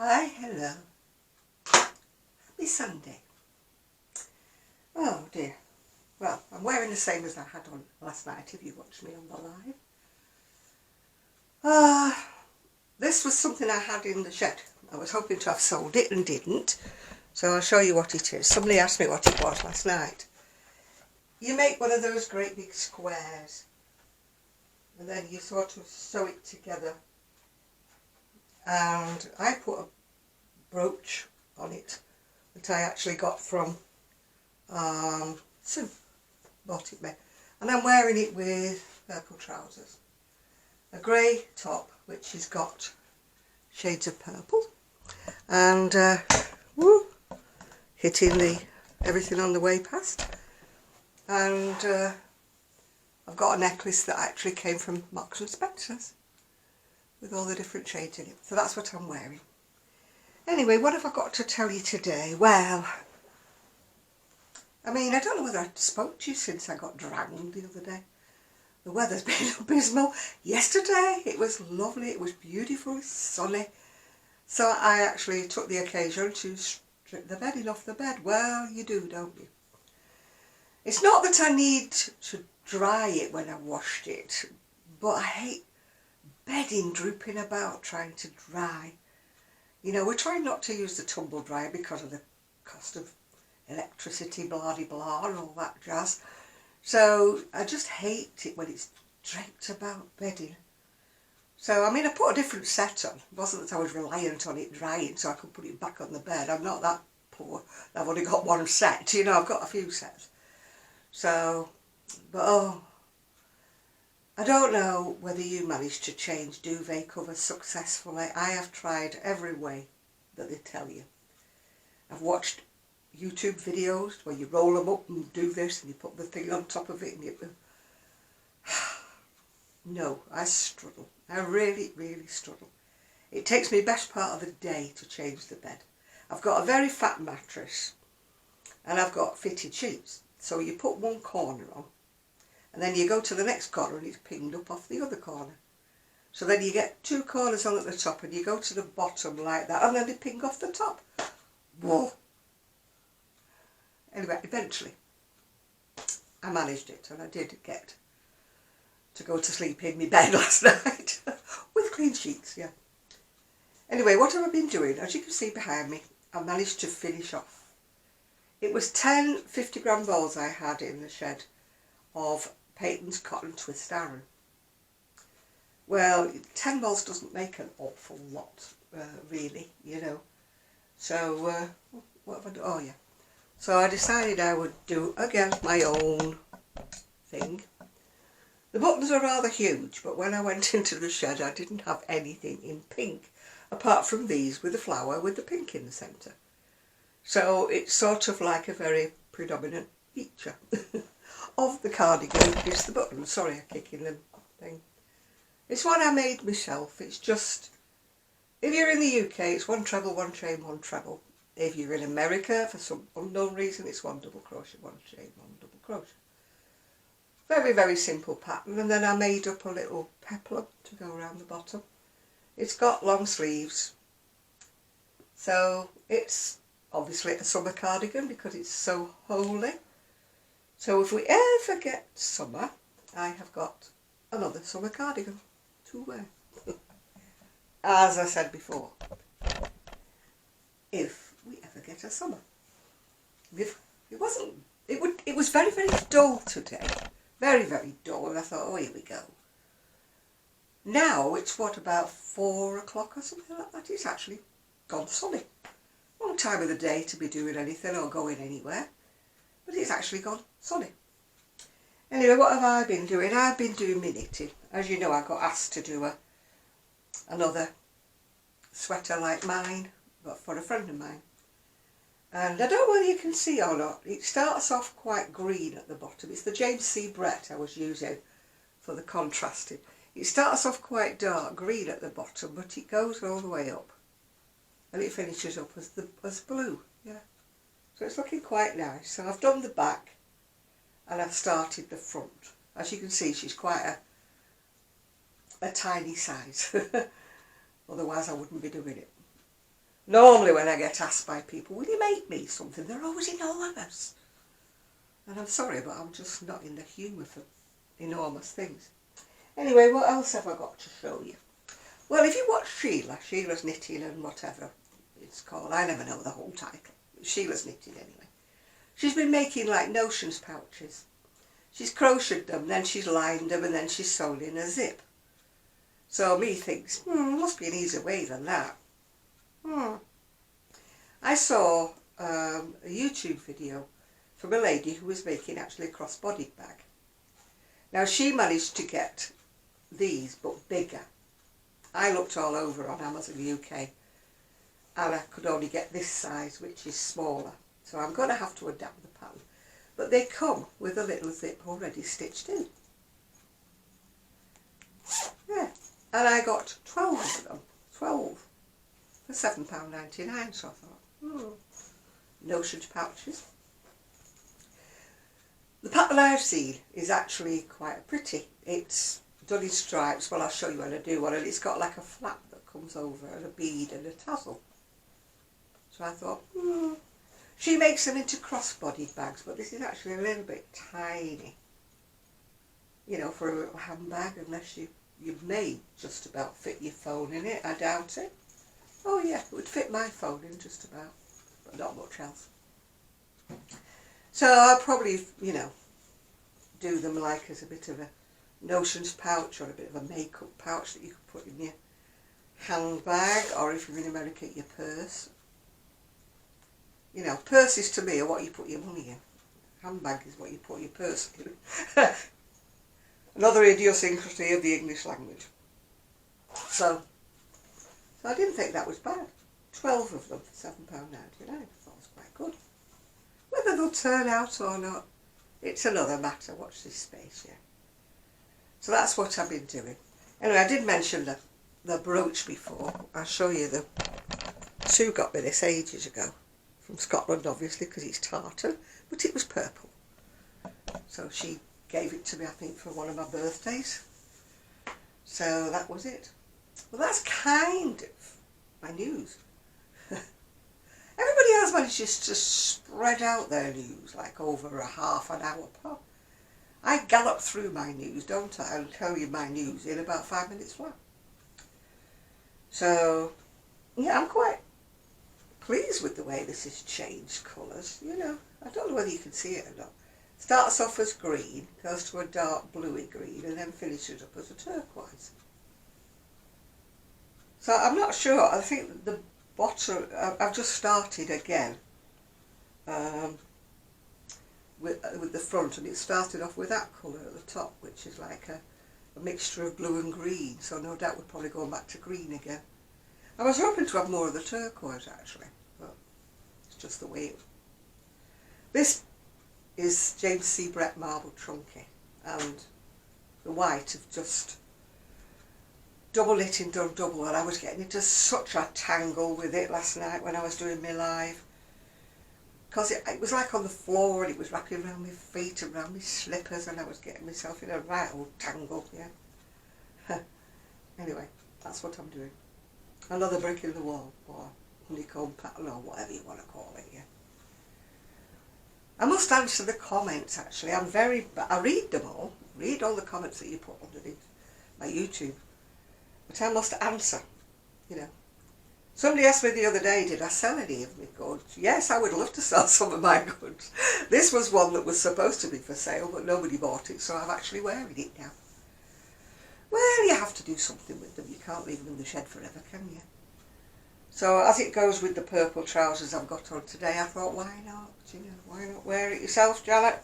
Hi, hello. Happy Sunday. Oh dear. Well, I'm wearing the same as I had on last night if you watched me on the live. This was something I had in the shed. I was hoping to have sold it and didn't. So I'll show you what it is. Somebody asked me what it was last night. You make one of those great big squares and then you sort of sew it together. And I put a brooch on it that I actually got from Sue. Bought it me. And I'm wearing it with purple trousers. A grey top which has got shades of purple. And hitting everything on the way past. And I've got a necklace that actually came from Marks and Spencer's with all the different shades in it. So that's what I'm wearing. Anyway, what have I got to tell you today? Well, I mean, I don't know whether I spoke to you since I got drowned the other day. The weather's been abysmal. Yesterday it was lovely, it was beautiful, sunny. So I actually took the occasion to strip the bedding off the bed. Well, you do, don't you? It's not that I need to dry it when I washed it, but I hate bedding drooping about trying to dry. You know, we're trying not to use the tumble dryer because of the cost of electricity, blah de blah and all that jazz. So I just hate it when it's draped about bedding. So I mean, I put a different set on. It wasn't that I was reliant on it drying so I could put it back on the bed. I'm not that poor. I've only got one set, you know, I've got a few sets. So, but I don't know whether you managed to change duvet covers successfully. I have tried every way that they tell you. I've watched YouTube videos where you roll them up and do this and you put the thing on top of it and you... No, I struggle. I really, really struggle. It takes me best part of the day to change the bed. I've got a very fat mattress and I've got fitted sheets. So you put one corner on and then you go to the next corner and it's pinged up off the other corner. So then you get two corners on at the top and you go to the bottom like that and then they ping off the top. Whoa. Anyway, eventually I managed it and I did get to go to sleep in my bed last night with clean sheets, yeah. Anyway, what have I been doing? As you can see behind me, I managed to finish off. It was 10 50-gram balls I had in the shed of Peyton's cotton twist iron. Well, 10 balls doesn't make an awful lot, really, you know. So, what have I done? Oh, yeah. So I decided I would do, again, my own thing. The buttons are rather huge, but when I went into the shed, I didn't have anything in pink, apart from these with the flower with the pink in the centre. So it's sort of like a very predominant feature of the cardigan is the buttons. Sorry, I'm kicking the thing. It's one I made myself. It's just, if you're in the UK, it's one treble, one chain, one treble. If you're in America, for some unknown reason, it's one double crochet, one chain, one double crochet. Very, very simple pattern. And then I made up a little peplum to go around the bottom. It's got long sleeves. So it's obviously a summer cardigan because it's so holy. So if we ever get summer, I have got another summer cardigan to wear. As I said before, if we ever get a summer. It was very, very dull today. Very, very dull, and I thought, oh, here we go. Now it's what, about 4 o'clock or something like that. It's actually gone sunny. Wrong time of the day to be doing anything or going anywhere, but it's actually gone sunny. Anyway, what have I been doing? I've been doing my knitting. As you know, I got asked to do another sweater like mine, but for a friend of mine. And I don't know whether you can see or not, it starts off quite green at the bottom. It's the James C. Brett I was using for the contrasting. It starts off quite dark green at the bottom, but it goes all the way up. And it finishes up as blue, yeah. So it's looking quite nice. So I've done the back and I've started the front. As you can see, she's quite a tiny size. Otherwise I wouldn't be doing it. Normally when I get asked by people, will you make me something? They're always enormous. And I'm sorry, but I'm just not in the humour for enormous things. Anyway, what else have I got to show you? Well, if you watch Sheila's Knitting and whatever it's called, I never know the whole title. Sheila's Knitting anyway. She's been making like notions pouches. She's crocheted them, then she's lined them, and then she's sewn in a zip. So me thinks, must be an easier way than that. I saw a YouTube video from a lady who was making actually a cross-bodied bag. Now she managed to get these but bigger. I looked all over on Amazon UK and I could only get this size, which is smaller. So I'm going to have to adapt the pattern. But they come with a little zip already stitched in. Yeah, and I got 12 of them. 12 for £7.99, so I thought, notions pouches. The pattern I've seen is actually quite pretty. It's done in stripes. Well, I'll show you when I do one. And it's got like a flap that comes over and a bead and a tassel. So I thought, she makes them into cross-bodied bags, but this is actually a little bit tiny. You know, for a little handbag, unless you may just about fit your phone in it. I doubt it. Oh yeah, it would fit my phone in just about, but not much else. So I'll probably, you know, do them like as a bit of a notions pouch or a bit of a makeup pouch that you could put in your handbag, or if you're in America, your purse. You know, purses to me are what you put your money in. Handbag is what you put your purse in. Another idiosyncrasy of the English language. So I didn't think that was bad. 12 of them for £7.99. I thought it was quite good. Whether they'll turn out or not, it's another matter. Watch this space, yeah. So that's what I've been doing. Anyway, I did mention the brooch before. I'll show you the... Sue got me this ages ago. From Scotland, obviously, because it's tartan, but it was purple. So she gave it to me, I think, for one of my birthdays. So that was it. Well, that's kind of my news. Everybody else manages to spread out their news like over a half an hour apart. I gallop through my news, don't I, and tell you my news in about 5 minutes flat. So, yeah, I'm quite pleased with the way this has changed colours, you know. I don't know whether you can see it or not. Starts off as green, goes to a dark bluey green, and then finishes up as a turquoise. So I'm not sure. I think the bottom, I've just started again with the front, and it started off with that colour at the top, which is like a mixture of blue and green, so no doubt we're probably going back to green again. I was hoping to have more of the turquoise actually, but it's just the way it... This is James C. Brett Marble Trunky, and the white have just double knitting done double, and I was getting into such a tangle with it last night when I was doing my live, because it was like on the floor and it was wrapping around my feet and around my slippers, and I was getting myself in a right old tangle, yeah. Anyway, that's what I'm doing. Another brick in the wall, or honeycomb pattern, or whatever you want to call it, yeah. I must answer the comments actually. I read them all, read all the comments that you put underneath my YouTube, but I must answer, you know. Somebody asked me the other day, did I sell any of my goods? Yes, I would love to sell some of my goods. This was one that was supposed to be for sale, but nobody bought it, so I'm actually wearing it now. Well, you have to do something with them. You can't leave them in the shed forever, can you? So as it goes with the purple trousers I've got on today, I thought, why not? You know, why not wear it yourself, Janet?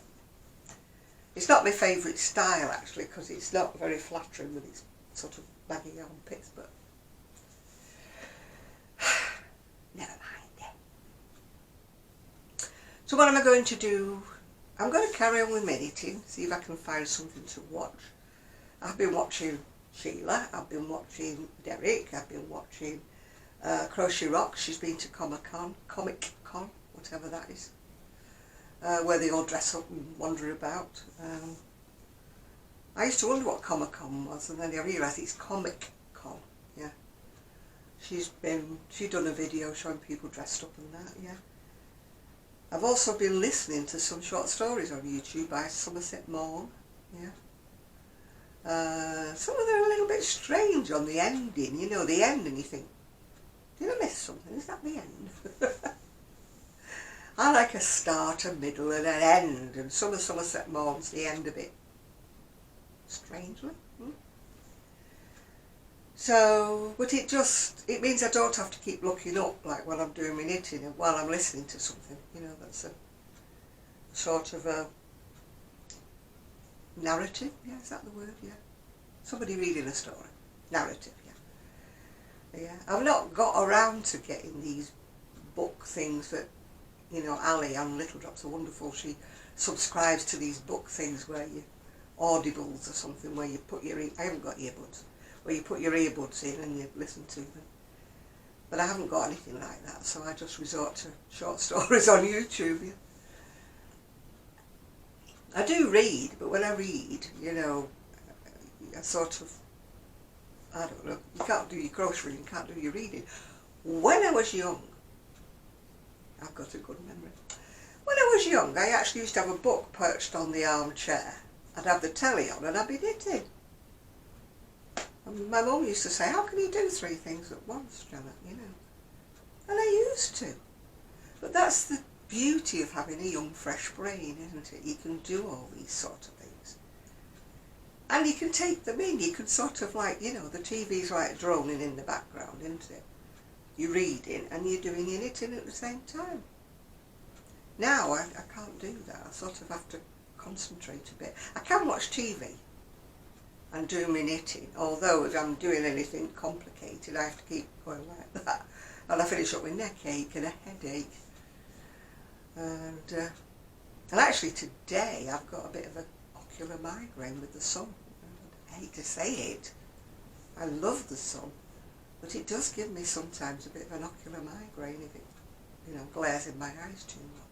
It's not my favourite style actually, because it's not very flattering with its sort of baggy armpits, but never mind. So what am I going to do? I'm going to carry on with my knitting, see if I can find something to watch. I've been watching Sheila, I've been watching Derek, I've been watching Crochet Rock. She's been to Comic Con, whatever that is, where they all dress up and wander about. I used to wonder what Comic Con was, and then I realised it's Comic Con, yeah. She's done a video showing people dressed up and that, yeah. I've also been listening to some short stories on YouTube by Somerset Maugham, yeah. Some of them are a little bit strange on the ending, you know, the end, and you think, did I miss something? Is that the end? I like a start, a middle and an end, and some of Somerset Maugham's the end of it. Strangely. So, but it means I don't have to keep looking up like when I'm doing my knitting and while I'm listening to something, you know, that's a sort of a narrative, yeah, is that the word, yeah? Somebody reading a story, narrative, yeah. Yeah, I've not got around to getting these book things that, you know, Ali on Little Drops are Wonderful, she subscribes to these book things where you, audibles or something, where you put your, I haven't got earbuds, where you put your earbuds in and you listen to them. But I haven't got anything like that, so I just resort to short stories on YouTube. Yeah. I do read, but when I read, you know, I sort of, I don't know, you can't do your crocheting, you can't do your reading. When I was young, I've got a good memory. When I was young, I actually used to have a book perched on the armchair. I'd have the telly on and I'd be knitting. And my mum used to say, how can you do 3 things at once, Janet, you know? And I used to. But that's the beauty of having a young, fresh brain, isn't it? You can do all these sort of things. And you can take them in. You can sort of like, you know, the TV's like droning in the background, isn't it? You're reading and you're doing your knitting at the same time. Now I can't do that. I sort of have to concentrate a bit. I can watch TV and do my knitting, although if I'm doing anything complicated I have to keep going like that, and I finish up with neck ache and a headache. And actually today I've got a bit of an ocular migraine with the sun. I hate to say it, I love the sun, but it does give me sometimes a bit of an ocular migraine if it, you know, glares in my eyes too much.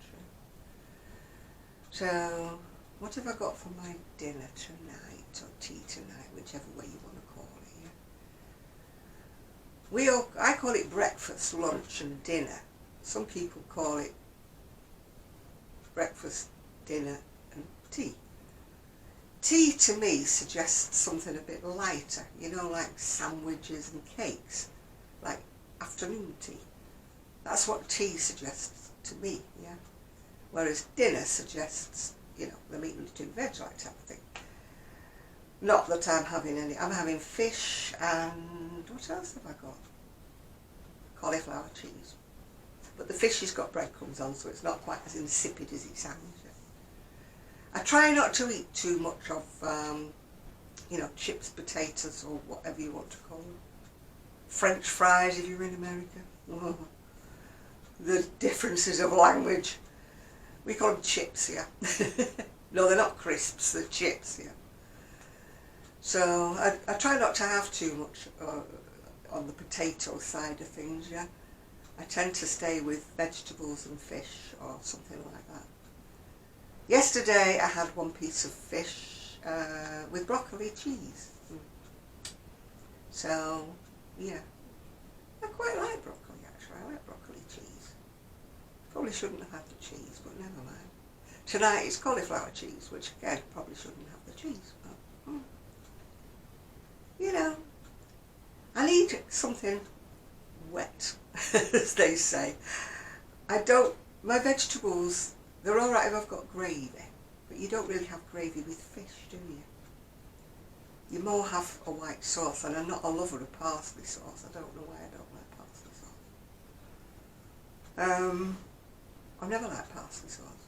So what have I got for my dinner tonight, or tea tonight, whichever way you want to call it, yeah? I call it breakfast, lunch and dinner. Some people call it breakfast, dinner and tea. Tea to me suggests something a bit lighter, you know, like sandwiches and cakes, like afternoon tea. That's what tea suggests to me, yeah? Whereas dinner suggests, you know, the meat and the 2 veg, like type of thing. Not that I'm having any, I'm having fish and, what else have I got? Cauliflower cheese. But the fish has got breadcrumbs on, so it's not quite as insipid as it sounds. I try not to eat too much of, you know, chips, potatoes, or whatever you want to call them. French fries if you're in America. Oh, the differences of language. We call them chips here. No, they're not crisps, they're chips here. So I try not to have too much on the potato side of things, yeah. I tend to stay with vegetables and fish or something like that. Yesterday I had 1 piece of fish with broccoli cheese. So, yeah. I quite like broccoli actually, I like broccoli cheese. Probably shouldn't have had the cheese, but never mind. Tonight it's cauliflower cheese, which again, probably shouldn't have the cheese, but, you know, I need something wet, as they say. My vegetables, they're alright if I've got gravy, but you don't really have gravy with fish, do you? You more have a white sauce, and I'm not a lover of parsley sauce. I don't know why I don't like parsley sauce. I've never liked parsley sauce.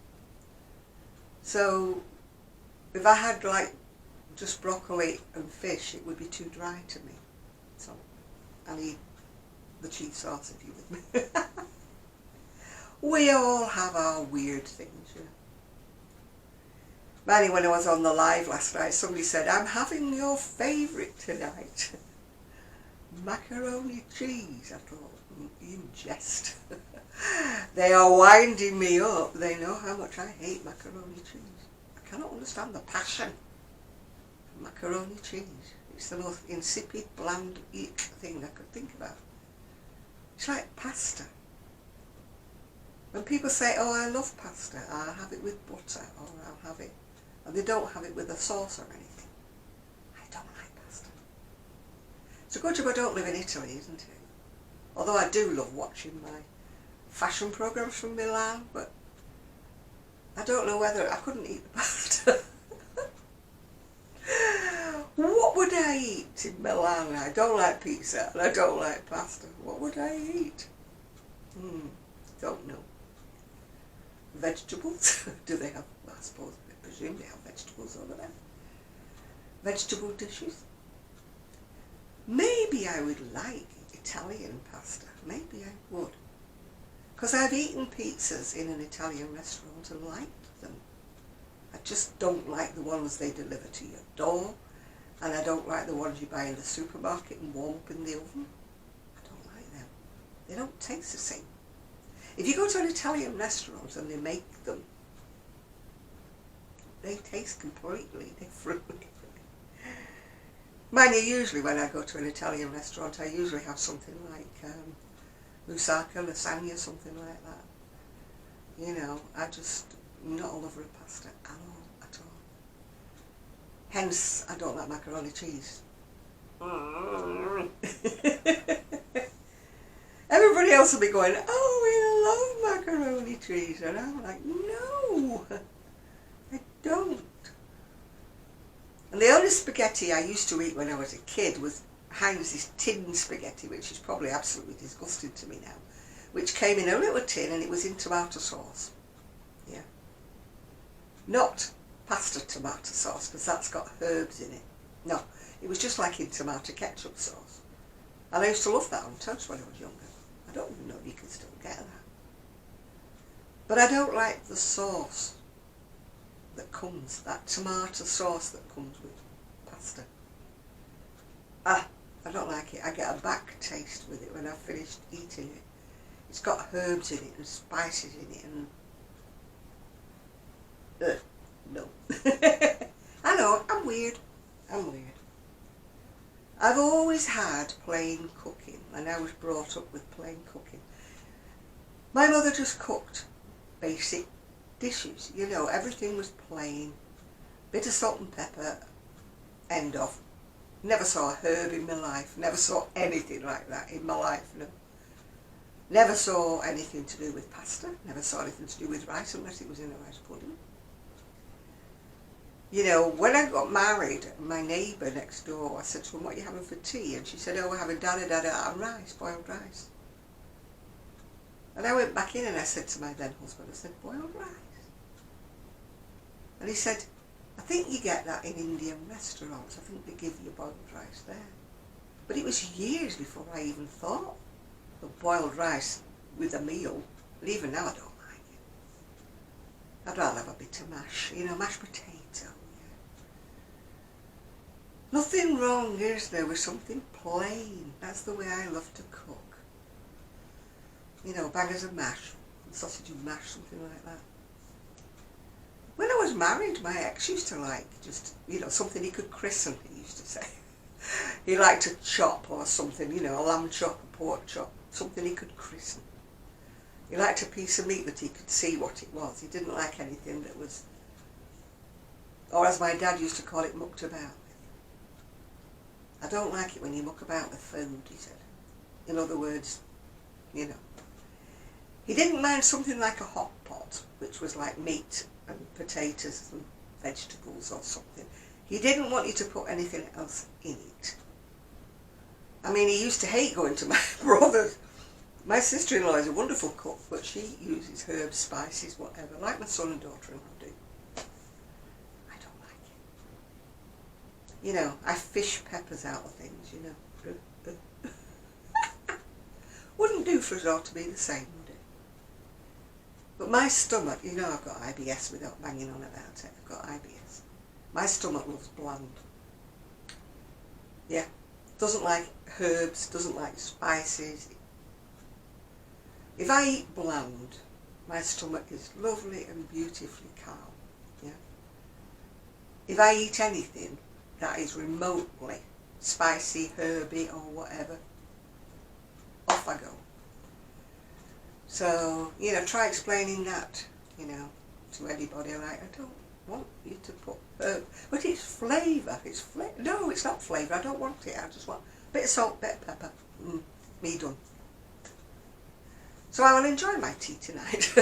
So, if I had like just broccoli and fish, it would be too dry to me. So, I need the cheese sauce if you're with me. We all have our weird things, you know. Manny, when I was on the live last night, somebody said, I'm having your favourite tonight. Macaroni cheese. I thought, you jest. They are winding me up. They know how much I hate macaroni cheese. I cannot understand the passion for macaroni cheese. It's the most insipid, bland thing I could think about. It's like pasta. When people say, oh, I love pasta, I'll have it with butter, or I'll have it, and they don't have it with a sauce or anything. I don't like pasta. It's a good job I don't live in Italy, isn't it? Although I do love watching my fashion programmes from Milan, but I don't know whether I couldn't eat the pasta. What would I eat in Milan? I don't like pizza and I don't like pasta. What would I eat? Don't know. Vegetables? Do they have, I suppose, I presume they have vegetables over there. Vegetable dishes? Maybe I would like Italian pasta. Maybe I would. Because I've eaten pizzas in an Italian restaurant and liked them. I just don't like the ones they deliver to your door. And I don't like the ones you buy in the supermarket and warm up in the oven. I don't like them. They don't taste the same. If you go to an Italian restaurant and they make them, they taste completely different. Mine are usually, when I go to an Italian restaurant, I usually have something like moussaka, lasagna, something like that. You know, I'm not a lover of pasta at all. Hence, I don't like macaroni cheese. Everybody else will be going, oh, we love macaroni cheese. And I'm like, no, I don't. And the only spaghetti I used to eat when I was a kid was Heinz's tin spaghetti, which is probably absolutely disgusting to me now, which came in a little tin and it was in tomato sauce. Yeah. Not pasta tomato sauce, because that's got herbs in it. No, it was just like in tomato ketchup sauce. And I used to love that on toast when I was younger. I don't even know if you can still get that. But I don't like the sauce that comes, that tomato sauce that comes with pasta. I don't like it. I get a back taste with it when I've finished eating it. It's got herbs in it and spices in it and... no. I know, I'm weird. I've always had plain cooking, and I was brought up with plain cooking. My mother just cooked basic dishes, you know, everything was plain. Bit of salt and pepper, end of. Never saw a herb in my life, never saw anything like that in my life, no. Never saw anything to do with pasta, never saw anything to do with rice unless it was in a rice pudding. You know, when I got married, my neighbour next door, I said to her, what are you having for tea? And she said, oh, we're having da-da-da-da and rice, boiled rice. And I went back in and I said to my then husband, I said, boiled rice? And he said, I think you get that in Indian restaurants. I think they give you boiled rice there. But it was years before I even thought of boiled rice with a meal. And even now I don't like it. I'd rather have a bit of mash, you know, mashed potato. Nothing wrong, is there, with something plain. That's the way I love to cook. You know, bangers of mash, sausage and mash, something like that. When I was married, my ex used to like just, you know, something he could christen, he used to say. He liked a chop or something, you know, a lamb chop, a pork chop, something he could christen. He liked a piece of meat that he could see what it was. He didn't like anything that was, or as my dad used to call it, mucked about. I don't like it when you muck about with food, he said. In other words, you know. He didn't mind something like a hot pot, which was like meat and potatoes and vegetables or something. He didn't want you to put anything else in it. I mean, he used to hate going to my brother's. My sister-in-law is a wonderful cook, but she uses herbs, spices, whatever, like my son and daughter-in-law do. You know, I fish peppers out of things, you know. Wouldn't do for us all to be the same, would it? But my stomach, you know, I've got IBS without banging on about it. I've got IBS. My stomach loves bland. Yeah. Doesn't like herbs, doesn't like spices. If I eat bland, my stomach is lovely and beautifully calm. Yeah. If I eat anything that is remotely spicy, herby or whatever, off I go. So, you know, try explaining that, you know, to anybody. Like, I don't want you to put but it's flavour. No, it's not flavour. I don't want it. I just want a bit of salt, bit of pepper. Me done. So I will enjoy my tea tonight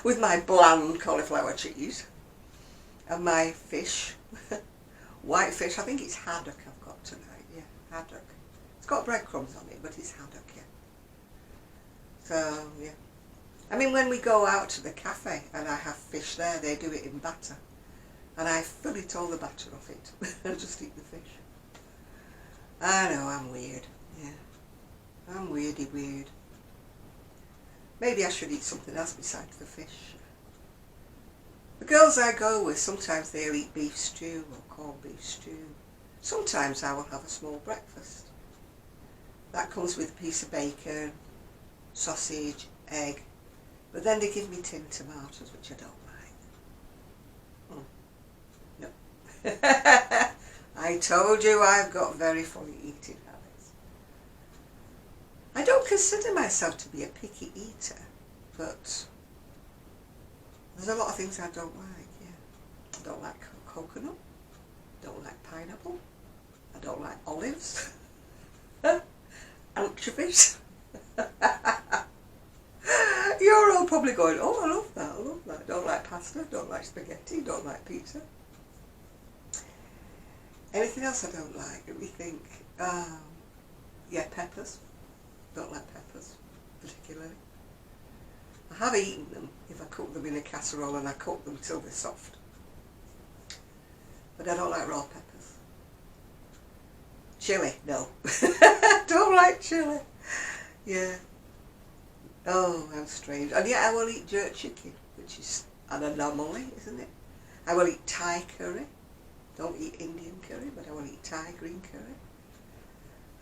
with my bland cauliflower cheese and my fish, white fish. I think it's haddock I've got tonight. Yeah, haddock. It's got breadcrumbs on it, but it's haddock. Yeah. So yeah. I mean, when we go out to the cafe and I have fish there, they do it in batter. And I fill it all the batter off it and just eat the fish. I know, I'm weird. Yeah. I'm weird. Maybe I should eat something else besides the fish. The girls I go with, sometimes they'll eat beef stew or corned beef stew. Sometimes I will have a small breakfast. That comes with a piece of bacon, sausage, egg. But then they give me tinned tomatoes, which I don't like. No. I told you I've got very funny eating habits. I don't consider myself to be a picky eater, but there's a lot of things I don't like, yeah. I don't like coconut, don't like pineapple, I don't like olives, anchovies. You're all probably going, oh, I love that. Don't like pasta, don't like spaghetti, don't like pizza. Anything else I don't like? Let me think. Yeah, peppers. Don't like peppers, particularly. I have eaten them if I cook them in a casserole and I cook them till they're soft. But I don't like raw peppers. Chili, no. Don't like chili. Yeah. Oh, how strange. And yet I will eat jerk chicken, which is an anomaly, isn't it? I will eat Thai curry. Don't eat Indian curry, but I will eat Thai green curry.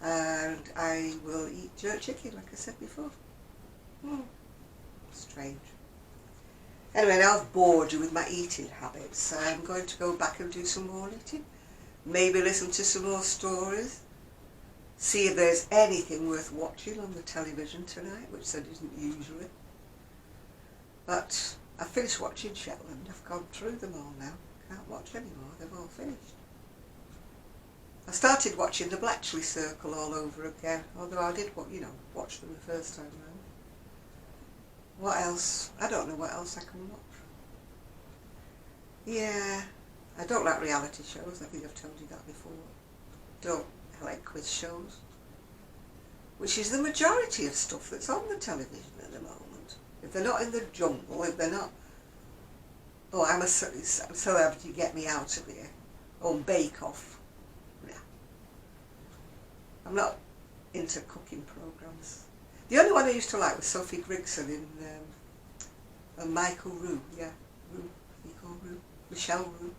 And I will eat jerk chicken, like I said before. Strange. Anyway, now I've bored you with my eating habits. I'm going to go back and do some more eating. Maybe listen to some more stories. See if there's anything worth watching on the television tonight, which there isn't usually. But I finished watching Shetland. I've gone through them all now. Can't watch anymore. They've all finished. I started watching the Bletchley Circle all over again, although I did, watch them the first time round. What else? I don't know what else I can watch. Yeah, I don't like reality shows. I think I've told you that before. I like quiz shows, which is the majority of stuff that's on the television at the moment. If they're not in the jungle, if they're not, oh, I'm a celebrity, get me out of here, or Bake Off. Yeah. I'm not into cooking programmes. The only one I used to like was Sophie Grigson and Michael Roux, yeah, Michelle Roux.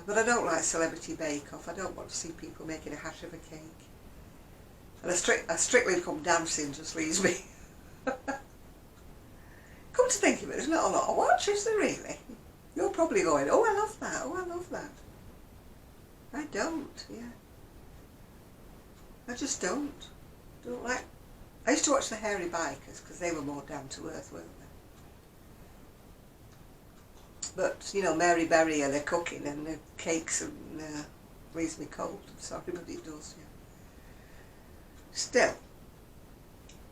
But I don't like Celebrity Bake Off. I don't want to see people making a hash of a cake. And a Strictly Come Dancing just leaves me. Come to think of it, there's not a lot of watch, is there really? You're probably going, oh, I love that, oh, I love that. I don't, yeah. I just don't. Don't like. I used to watch the Hairy Bikers because they were more down to earth, weren't they? But, you know, Mary Berry and their cooking and the cakes and leaves me cold. I'm sorry, but it does, yeah. Still,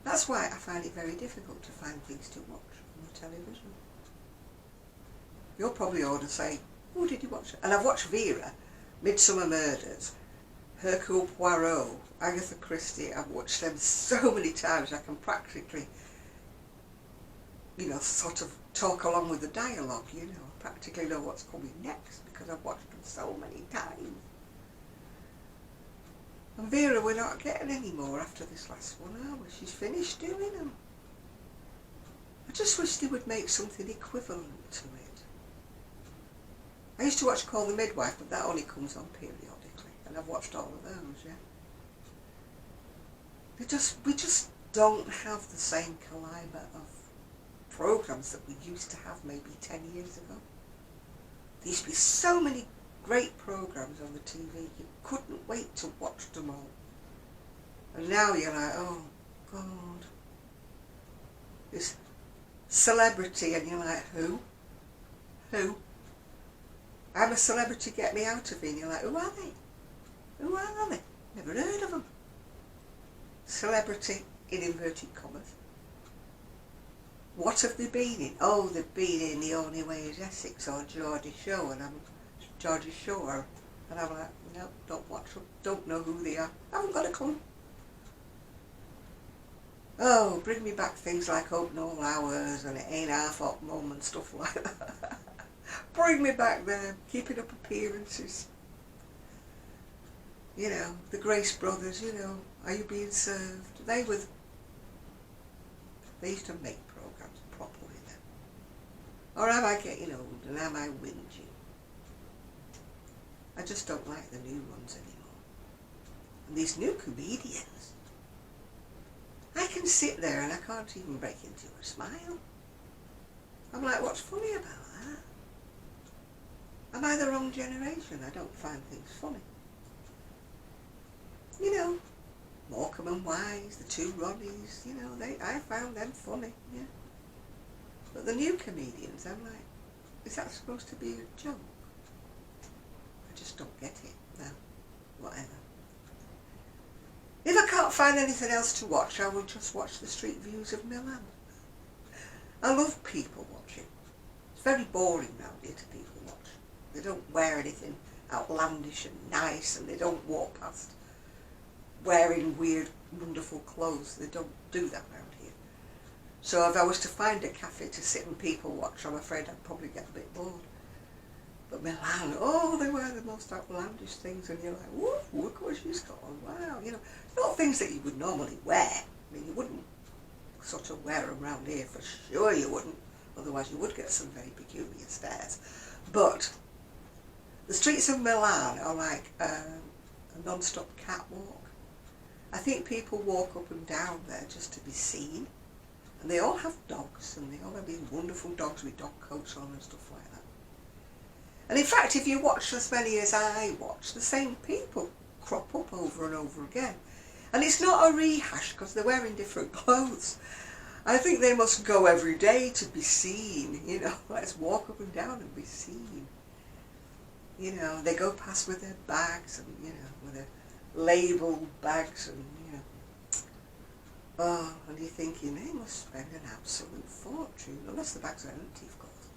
that's why I find it very difficult to find things to watch on the television. You're probably all to say, oh, did you watch it? And I've watched Vera, Midsummer Murders, Hercule Poirot, Agatha Christie. I've watched them so many times I can practically, sort of talk along with the dialogue, I practically know what's coming next because I've watched them so many times. And Vera, we're not getting any more after this last one, are we? She's finished doing them. I just wish they would make something equivalent to it. I used to watch Call the Midwife, but that only comes on periodically, and I've watched all of those, yeah. We just don't have the same calibre of programmes that we used to have maybe 10 years ago. There used to be so many great programmes on the TV, you couldn't wait to watch them all. And now you're like, oh God, celebrity, and you're like, who? Who? I'm a celebrity, get me out of here. And you're like, who are they? Who are they? Never heard of them. Celebrity, in inverted commas. What have they been in? Oh, they've been in The Only Way is Essex or Geordie Shore, and I'm like, no, don't watch them, don't know who they are, haven't got a clue. Oh, bring me back things like Open All Hours and It Ain't Half Hot Mum and stuff like that. Bring me back there, Keeping Up Appearances. You know, the Grace Brothers, you know, Are You Being Served? They used to make programmes properly then. Or am I getting old and am I whinging? I just don't like the new ones anymore. And these new comedians, I can sit there and I can't even break into a smile. I'm like, what's funny about that? Am I the wrong generation? I don't find things funny. You know, Morecambe and Wise, the two Ronnies, you know, I found them funny, yeah. But the new comedians, I'm like, is that supposed to be a joke? I just don't get it. No, whatever. If I can't find anything else to watch, I will just watch the street views of Milan. I love people watching. It's very boring round here to people watch. They don't wear anything outlandish and nice, and they don't walk past wearing weird, wonderful clothes. They don't do that around here. So if I was to find a cafe to sit and people watch, I'm afraid I'd probably get a bit bored. But Milan, oh, they wear the most outlandish things, and you're like, whoa, look what she's got on, wow, you know. Not things that you would normally wear. I mean, you wouldn't sort of wear them around here, for sure you wouldn't. Otherwise you would get some very peculiar stares. But the streets of Milan are like a non-stop catwalk. I think people walk up and down there just to be seen. And they all have dogs, and they all have these wonderful dogs with dog coats on and stuff like that. And in fact, if you watch as many as I watch, the same people crop up over and over again. And it's not a rehash because they're wearing different clothes. I think they must go every day to be seen, you know. Let's walk up and down and be seen. You know, they go past with their bags and, you know, with their labelled bags and, you know. Oh, and you're thinking, they must spend an absolute fortune, unless the bags are empty, of course.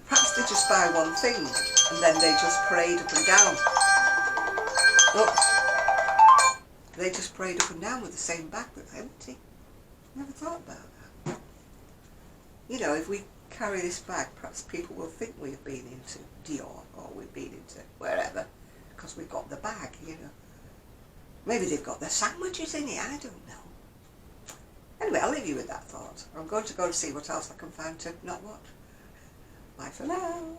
Perhaps they just buy one thing and then they just parade up and down. Oh, they just parade up and down with the same bag that's empty. Never thought about that. You know, if we carry this bag, perhaps people will think we've been into Dior or we've been into wherever because we've got the bag, you know. Maybe they've got their sandwiches in it, I don't know. Anyway, I'll leave you with that thought. I'm going to go and see what else I can find to not watch. Bye for now.